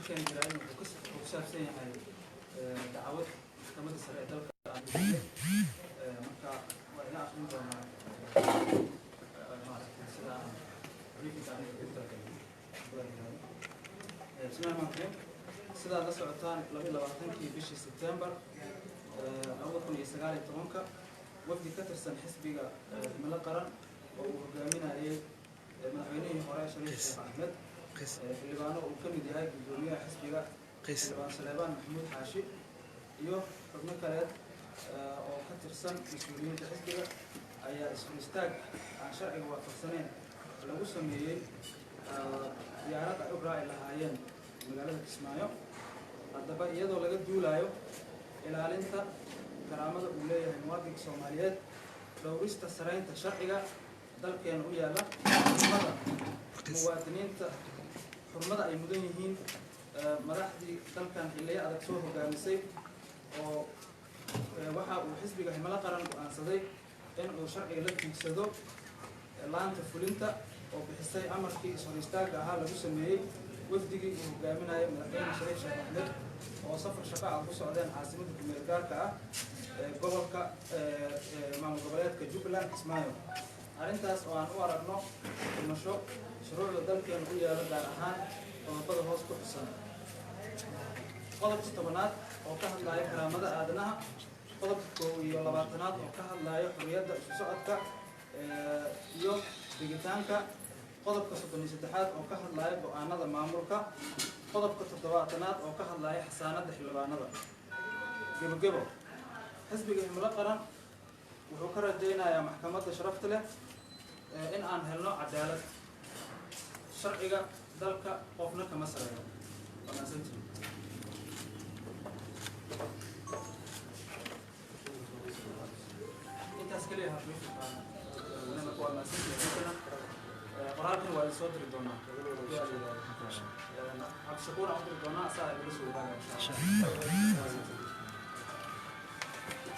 كان جرائم وقصة وكسب سنة هاي دعوة محكمة السرية دولة عادية مكة وإلى آخره ما سلا بريفي كان يقول بسم الله الرحمن الرحيم سلا ده سعتان لبي لبعتين كي بيش سبتمبر أول كون يستقال التمانكا وفد كترسن حسبي ملا قرن وقامنا إيه مدحوينه هراء شريف أحمد اللي بانو وكم يديها الجمهورية حسبي اللي سليمان محمود حاشي iyo xubno kale oo ka tirsan mas'uuliyiinta xisbiga ayaa istaag aan sharciga waafaqsaneyn lagu sameeyay diyaarad ay u raaci lahaayeen magaalada Kismaayo haddaba iyadoo laga duulayo ilaalinta karaamada uu leeyahay muwaadinka Soomaaliyeed dhowrista sareynta sharciga dalkeena u yaala muwaadiniinta xurmada ay mudan yihiin madaxdii dalkan xilliyo adag soo hogaamisay oo waxa uu xisbiga himilo qaran go'aansaday in uu sharciga la tiigsado laanta fulinta oo bixisay amarkii soo istaaga ahaa lagu sameeyay wafdigii uu hogaaminayay madaxweyne Shariif Sheekh Axmed oo safar shaqo ah ku socdeen caasimadda kumeel gaarka ah gobolka maamul goboleedka Jubbaland Kismaayo arrintaas oo aan u aragno dhimasho shuruucda dalkeena u yaala gaar ahaan qodobada hoos ku xusan qodobka 10aad oo ka hadlaya karaamada aadanaha qodobka 22aad oo ka hadlaya xorriyadda isu socodka iyo digitaanka qodobka 33aad oo ka hadlaya go'aanada maamulka qodobka 7aad oo ka hadlaya xasaanada xildhibaanada gabagabo xisbiga himilo qaran wuxuu ka rajaynayaa maxkamadda sharafta leh in aan helno cadaalad sharciga dalka qofna kama sareeyo wanaagsantii intaas kaliya lana ku wanaagsantii qoraalkan waa soo diri doonaa abshakuur aan diri doonaa saa ay ugu soo wadaagaan insha Allah